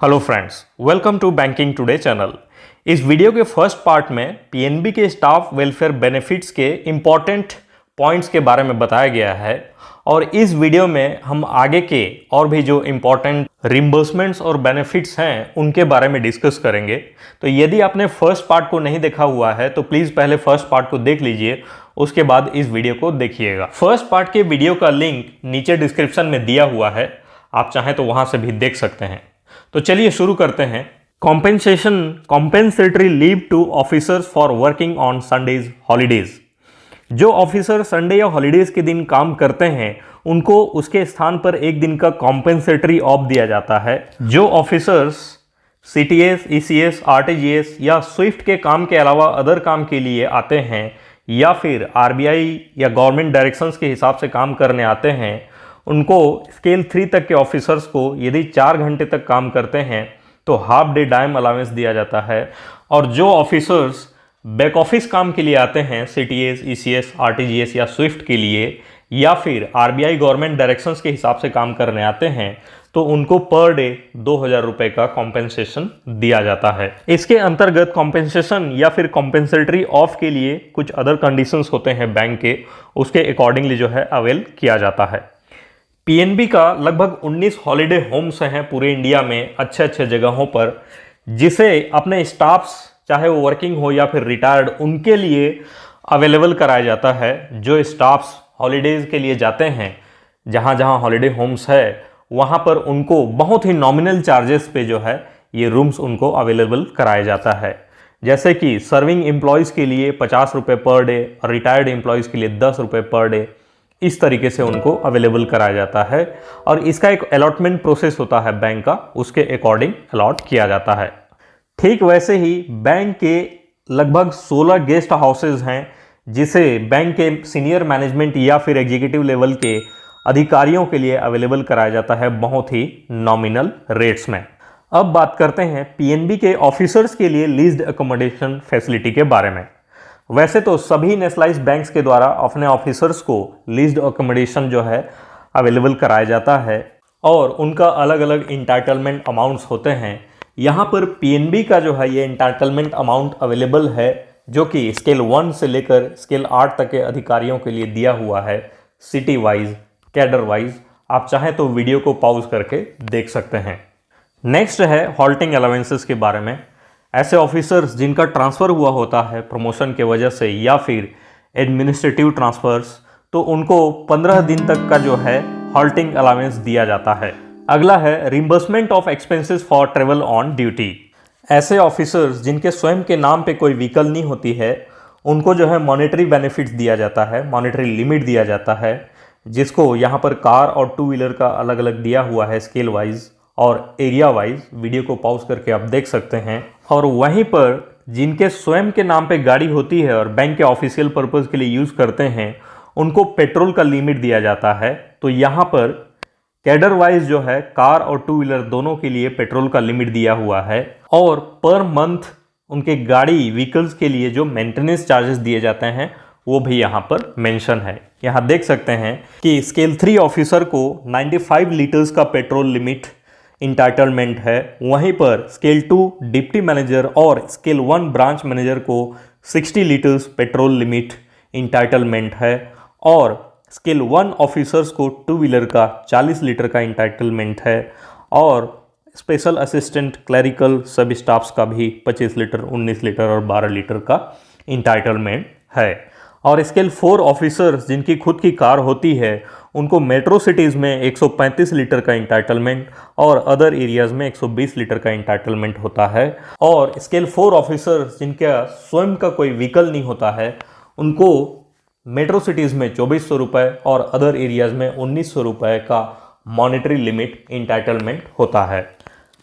Hello friends, welcome to banking today channel. इस video के first part में PNB के स्टाफ वेलफेयर बेनिफिट्स के इम्पॉर्टेंट पॉइंट्स के बारे में बताया गया है और इस वीडियो में हम आगे के और भी जो इम्पॉर्टेंट रिम्बर्समेंट्स और बेनिफिट्स हैं उनके बारे में डिस्कस करेंगे। तो यदि आपने फर्स्ट पार्ट को नहीं देखा हुआ है तो प्लीज़ पहले फर्स्ट पार्ट को देख लीजिए, उसके बाद इस वीडियो को देखिएगा। फर्स्ट पार्ट के वीडियो का लिंक नीचे डिस्क्रिप्शन में दिया हुआ है, आप चाहें तो वहाँ से भी देख सकते हैं। तो चलिए शुरू करते हैं। Compensatory leave to officers for working on Sundays holidays. जो ऑफिसर संडे या हॉलीडेज के दिन काम करते हैं उनको उसके स्थान पर एक दिन का कॉम्पेंसेटरी ऑफ दिया जाता है। जो ऑफिसर्स सीटीएस, ईसीएस, आरटीजीएस या स्विफ्ट के काम के अलावा अदर काम के लिए आते हैं या फिर आरबीआई या गवर्नमेंट डायरेक्शंस के हिसाब से काम करने आते हैं, उनको स्केल 3 तक के ऑफिसर्स को यदि 4 घंटे तक काम करते हैं तो हाफ डे डाइम अलाउंस दिया जाता है। और जो ऑफिसर्स बैक ऑफिस काम के लिए आते हैं सीटीएस, ईसीएस, आरटीजीएस या स्विफ्ट के लिए या फिर आरबीआई गवर्नमेंट डायरेक्शंस के हिसाब से काम करने आते हैं तो उनको पर डे 2000 रुपये का कॉम्पेंसेशन दिया जाता है। इसके अंतर्गत कॉम्पेंसेशन या फिर कॉम्पेंसेटरी ऑफ के लिए कुछ अदर कंडीशंस होते हैं बैंक के, उसके अकॉर्डिंगली जो है अवेल किया जाता है। पीएनबी का लगभग 19 हॉलीडे होम्स हैं पूरे इंडिया में अच्छे अच्छे जगहों पर, जिसे अपने स्टाफ्स चाहे वो वर्किंग हो या फिर रिटायर्ड उनके लिए अवेलेबल कराया जाता है। जो स्टाफ्स हॉलीडेज़ के लिए जाते हैं, जहाँ जहाँ हॉलीडे होम्स है वहाँ पर उनको बहुत ही नॉमिनल चार्जेस पे जो है ये रूम्स उनको अवेलेबल कराया जाता है। जैसे कि सर्विंग एम्प्लॉयज़ के लिए 50 रुपये पर डे और रिटायर्ड एम्प्लॉयज़ के लिए 10 रुपये पर डे, इस तरीके से उनको अवेलेबल कराया जाता है। और इसका एक अलॉटमेंट प्रोसेस होता है बैंक का, उसके अकॉर्डिंग अलॉट किया जाता है। ठीक वैसे ही बैंक के लगभग 16 गेस्ट हाउसेज हैं जिसे बैंक के सीनियर मैनेजमेंट या फिर एग्जीक्यूटिव लेवल के अधिकारियों के लिए अवेलेबल कराया जाता है बहुत ही नॉमिनल रेट्स में। अब बात करते हैं पीएनबी के ऑफिसर्स के लिए लीज्ड अकोमोडेशन फैसिलिटी के बारे में। वैसे तो सभी नेशनलाइज्ड बैंक्स के द्वारा अपने ऑफिसर्स को लीज्ड अकोमोडेशन जो है अवेलेबल कराया जाता है और उनका अलग अलग इंटाइटलमेंट अमाउंट्स होते हैं। यहाँ पर पीएनबी का जो है ये इंटाइटलमेंट अमाउंट अवेलेबल है जो कि स्केल 1 से लेकर स्केल 8 तक के अधिकारियों के लिए दिया हुआ है, सिटी वाइज, कैडर वाइज। आप चाहें तो वीडियो को पॉज करके देख सकते हैं। नेक्स्ट है हॉल्टिंग अलाउंसेस के बारे में। ऐसे ऑफिसर्स जिनका ट्रांसफ़र हुआ होता है प्रमोशन के वजह से या फिर एडमिनिस्ट्रेटिव ट्रांसफ़र्स, तो उनको 15 दिन तक का जो है हॉल्टिंग अलाउंस दिया जाता है। अगला है reimbursement of expenses for travel on duty. ऐसे ऑफिसर्स जिनके स्वयं के नाम पे कोई व्हीकल नहीं होती है उनको जो है मॉनेटरी बेनिफिट्स दिया जाता है, मॉनेटरी लिमिट दिया जाता है, जिसको यहाँ पर कार और 2 व्हीलर का अलग अलग दिया हुआ है स्केल वाइज और एरिया वाइज। वीडियो को पॉज करके आप देख सकते हैं। और वहीं पर जिनके स्वयं के नाम पे गाड़ी होती है और बैंक के ऑफिशियल पर्पज़ के लिए यूज़ करते हैं उनको पेट्रोल का लिमिट दिया जाता है। तो यहाँ पर कैडर वाइज जो है कार और 2 व्हीलर दोनों के लिए पेट्रोल का लिमिट दिया हुआ है और पर मंथ उनके गाड़ी व्हीकल्स के लिए जो मेंटेनेंस चार्जेस दिए जाते हैं वो भी यहाँ पर मेंशन है। यहाँ देख सकते हैं कि स्केल 3 ऑफिसर को 95 लीटर्स का पेट्रोल लिमिट इंटाइटलमेंट है, वहीं पर स्केल 2 डिप्टी मैनेजर और स्केल 1 ब्रांच मैनेजर को 60 लीटर्स पेट्रोल लिमिट इंटाइटलमेंट है और स्केल 1 ऑफिसर्स को 2 व्हीलर का 40 लीटर का इंटाइटलमेंट है और स्पेशल असिस्टेंट क्लरिकल सब स्टाफ्स का भी 25 लीटर, 19 लीटर और 12 लीटर का इंटाइटलमेंट है। और स्केल 4 ऑफिसर्स जिनकी खुद की कार होती है उनको मेट्रो सिटीज़ में 135 लीटर का इंटाइटलमेंट और अदर एरियाज़ में 120 लीटर का इंटाइटलमेंट होता है। और स्केल 4 ऑफिसर्स जिनका स्वयं का कोई व्हीकल नहीं होता है उनको मेट्रो सिटीज़ में 2400 रुपये और अदर एरियाज़ में 1900 रुपये का मॉनेटरी लिमिट इंटाइटलमेंट होता है।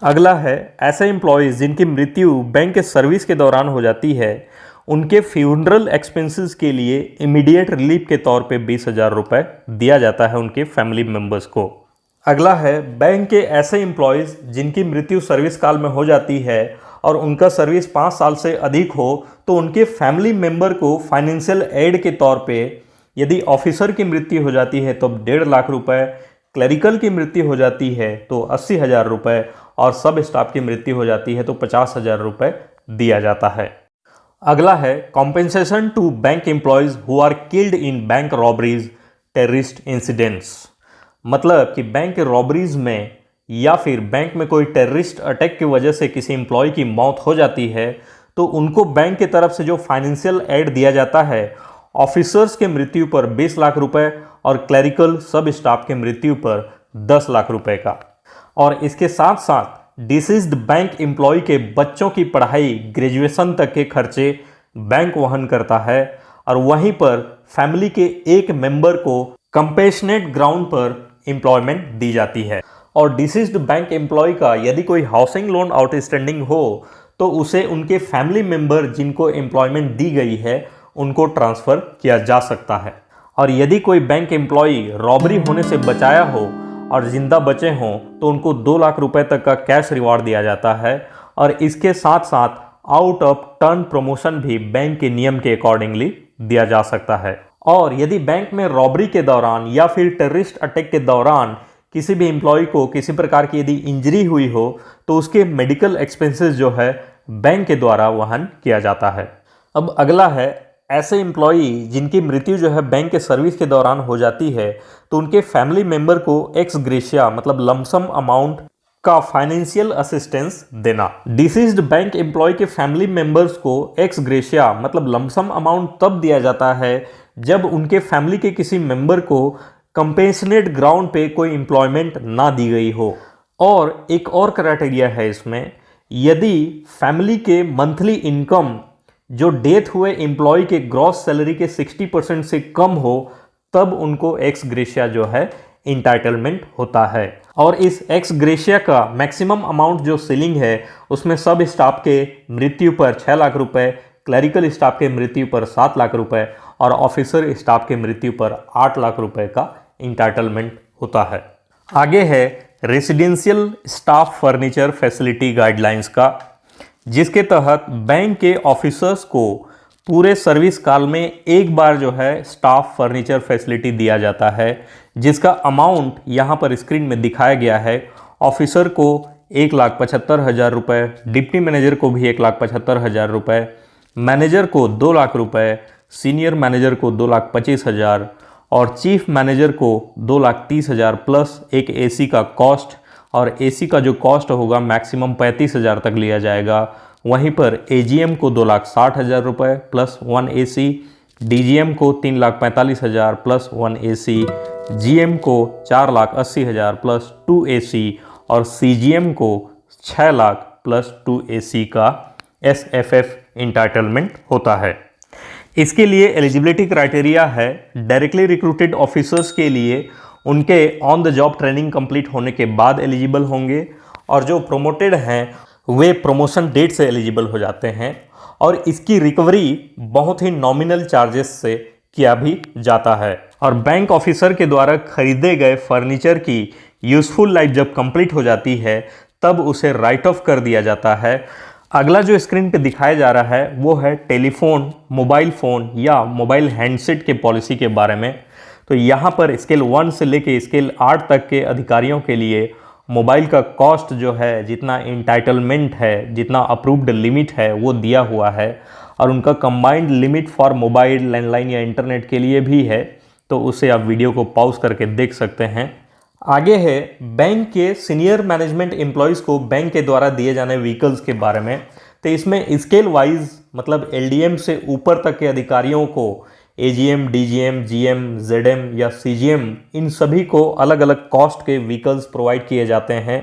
अगला है ऐसे एम्प्लॉयज़ जिनकी मृत्यु बैंक के सर्विस के दौरान हो जाती है, उनके फ्यूनरल एक्सपेंसेस के लिए इमीडिएट रिलीफ के तौर पे 20,000 रुपये दिया जाता है उनके फैमिली मेम्बर्स को। अगला है बैंक के ऐसे एम्प्लॉयज़ जिनकी मृत्यु सर्विस काल में हो जाती है और उनका सर्विस 5 साल से अधिक हो तो उनके फैमिली मेम्बर को फाइनेंशियल एड के तौर पे यदि ऑफिसर की मृत्यु हो जाती है तो 1.5 लाख रुपए, क्लरिकल की मृत्यु हो जाती है तो 80,000 रुपये और सब स्टाफ की मृत्यु हो जाती है तो 50,000 रुपये दिया जाता है। अगला है compensation to bank employees who are killed in bank robberies terrorist incidents. मतलब कि बैंक रॉबरीज में या फिर बैंक में कोई टेररिस्ट अटैक की वजह से किसी एम्प्लॉय की मौत हो जाती है तो उनको बैंक की तरफ से जो फाइनेंशियल एड दिया जाता है ऑफिसर्स के मृत्यु पर 20 लाख रुपए और क्लरिकल सब स्टाफ के मृत्यु पर 10 लाख रुपए का। और इसके साथ साथ डिसीज्ड बैंक एम्प्लॉय के बच्चों की पढ़ाई ग्रेजुएशन तक के खर्चे बैंक वहन करता है और वहीं पर फैमिली के एक मेंबर को कंपेशनेट ग्राउंड पर एम्प्लॉयमेंट दी जाती है। और डिसीज्ड बैंक एम्प्लॉय का यदि कोई हाउसिंग लोन आउटस्टैंडिंग हो तो उसे उनके फैमिली मेंबर जिनको एम्प्लॉयमेंट दी गई है उनको ट्रांसफ़र किया जा सकता है। और यदि कोई बैंक एम्प्लॉय रॉबरी होने से बचाया हो और जिंदा बचे हों तो उनको 2 लाख रुपए तक का कैश रिवार्ड दिया जाता है। और इसके साथ साथ आउट ऑफ टर्न प्रमोशन भी बैंक के नियम के अकॉर्डिंगली दिया जा सकता है। और यदि बैंक में रॉबरी के दौरान या फिर टेररिस्ट अटैक के दौरान किसी भी एम्प्लॉय को किसी प्रकार की यदि इंजरी हुई हो तो उसके मेडिकल एक्सपेंसेस जो है बैंक के द्वारा वहन किया जाता है। अब अगला है ऐसे एम्प्लॉई जिनकी मृत्यु जो है बैंक के सर्विस के दौरान हो जाती है तो उनके फैमिली मेंबर को एक्स ग्रेशिया मतलब लमसम अमाउंट का फाइनेंशियल असिस्टेंस देना। डिसीज्ड बैंक एम्प्लॉय के फैमिली मेंबर्स को एक्स ग्रेशिया मतलब लमसम अमाउंट तब दिया जाता है जब उनके फैमिली के किसी मेंबर को कंपेशनेट ग्राउंड पे कोई एम्प्लॉयमेंट ना दी गई हो। और एक और क्राइटेरिया है इसमें, यदि फैमिली के मंथली इनकम जो डेथ हुए एम्प्लॉय के ग्रॉस सैलरी के 60% से कम हो तब उनको एक्स ग्रेशिया जो है इंटाइटलमेंट होता है। और इस एक्स ग्रेशिया का मैक्सिमम अमाउंट जो सीलिंग है उसमें सब स्टाफ के मृत्यु पर 6 लाख रुपए, क्लरिकल स्टाफ के मृत्यु पर 7 लाख रुपए और ऑफिसर स्टाफ के मृत्यु पर 8 लाख रुपए का इंटाइटलमेंट होता है। आगे है residential staff furniture facility guidelines का, जिसके तहत बैंक के ऑफिसर्स को पूरे सर्विस काल में एक बार जो है स्टाफ फर्नीचर फैसिलिटी दिया जाता है, जिसका अमाउंट यहाँ पर स्क्रीन में दिखाया गया है। ऑफिसर को 1,75,000 रुपये, डिप्टी मैनेजर को भी 1,75,000 रुपये, मैनेजर को 2 लाख रुपये, सीनियर मैनेजर को 2,25,000 और चीफ मैनेजर को 2,30,000 प्लस एक एसी का कॉस्ट। और एसी का जो कॉस्ट होगा मैक्सिमम 35,000 तक लिया जाएगा। वहीं पर एजीएम को 2,60,000 रुपये प्लस 1 एसी, डीजीएम को 3,45,000 प्लस 1 एसी, जीएम को 4,80,000 प्लस 2 एसी और सीजीएम को 6 लाख प्लस 2 एसी का एसएफएफ इंटाइटलमेंट होता है। इसके लिए एलिजिबिलिटी क्राइटेरिया है, डायरेक्टली रिक्रूटेड ऑफिसर्स के लिए उनके on the job training complete होने के बाद एलिजिबल होंगे और जो प्रोमोटेड हैं वे प्रमोशन डेट से एलिजिबल हो जाते हैं। और इसकी रिकवरी बहुत ही नॉमिनल चार्जेस से किया भी जाता है। और बैंक ऑफिसर के द्वारा खरीदे गए फर्नीचर की यूजफुल लाइफ जब कंप्लीट हो जाती है तब उसे राइट ऑफ कर दिया जाता है। अगला जो स्क्रीन पे दिखाया जा रहा है वो है टेलीफोन, मोबाइल फ़ोन या मोबाइल हैंडसेट के पॉलिसी के बारे में। तो यहाँ पर स्केल 1 से लेके स्केल 8 तक के अधिकारियों के लिए मोबाइल का कॉस्ट जो है, जितना इंटाइटलमेंट है, जितना अप्रूव्ड लिमिट है वो दिया हुआ है और उनका combined limit for mobile, landline या इंटरनेट के लिए भी है। तो उसे आप वीडियो को पॉज करके देख सकते हैं। आगे है बैंक के सीनियर मैनेजमेंट एम्प्लॉयज़ को बैंक के द्वारा दिए जाने व्हीकल्स के बारे में। तो इसमें स्केल वाइज मतलब एलडीएम से ऊपर तक के अधिकारियों को एजीएम, डीजीएम, जीएम, जेडएम या सीजीएम इन सभी को अलग अलग कॉस्ट के व्हीकल्स प्रोवाइड किए जाते हैं,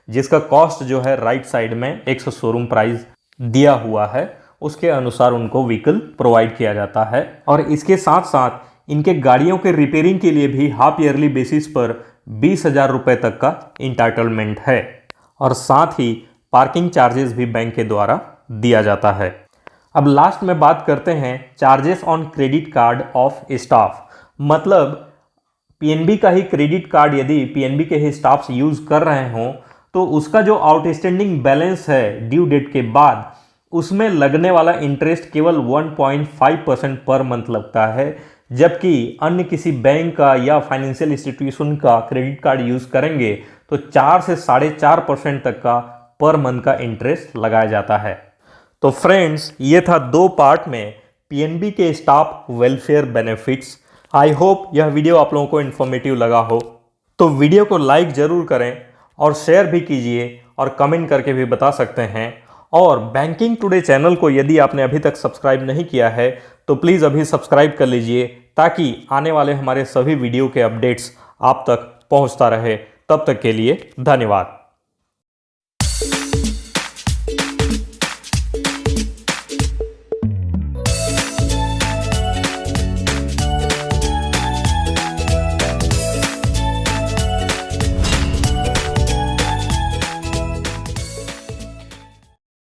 जिसका कॉस्ट जो है राइट साइड में एक शोरूम प्राइस दिया हुआ है, उसके अनुसार उनको व्हीकल प्रोवाइड किया जाता है। और इसके साथ साथ इनके गाड़ियों के रिपेयरिंग के लिए भी हाफ ईयरली बेसिस पर 20,000 रुपये तक का इंटाइटलमेंट है। और साथ ही पार्किंग चार्जेस भी बैंक के द्वारा दिया जाता है। अब लास्ट में बात करते हैं charges on credit card of staff. मतलब पीएनबी का ही क्रेडिट कार्ड यदि पीएनबी के ही स्टाफ्स यूज़ कर रहे हों तो उसका जो आउटस्टैंडिंग बैलेंस है ड्यू डेट के बाद उसमें लगने वाला इंटरेस्ट केवल 1.5% पर मंथ लगता है, जबकि अन्य किसी बैंक का या फाइनेंशियल इंस्टीट्यूशन का क्रेडिट कार्ड यूज़ करेंगे तो 4 से 4.5% तक का पर मंथ का इंटरेस्ट लगाया जाता है। तो फ्रेंड्स, ये था 2 पार्ट में पीएनबी के staff welfare benefits. I hope यह वीडियो आप लोगों को इन्फॉर्मेटिव लगा हो। तो वीडियो को लाइक ज़रूर करें और शेयर भी कीजिए और कमेंट करके भी बता सकते हैं। और बैंकिंग टुडे चैनल को यदि आपने अभी तक सब्सक्राइब नहीं किया है तो प्लीज़ अभी सब्सक्राइब कर लीजिए, ताकि आने वाले हमारे सभी वीडियो के अपडेट्स आप तक पहुंचता रहे। तब तक के लिए धन्यवाद।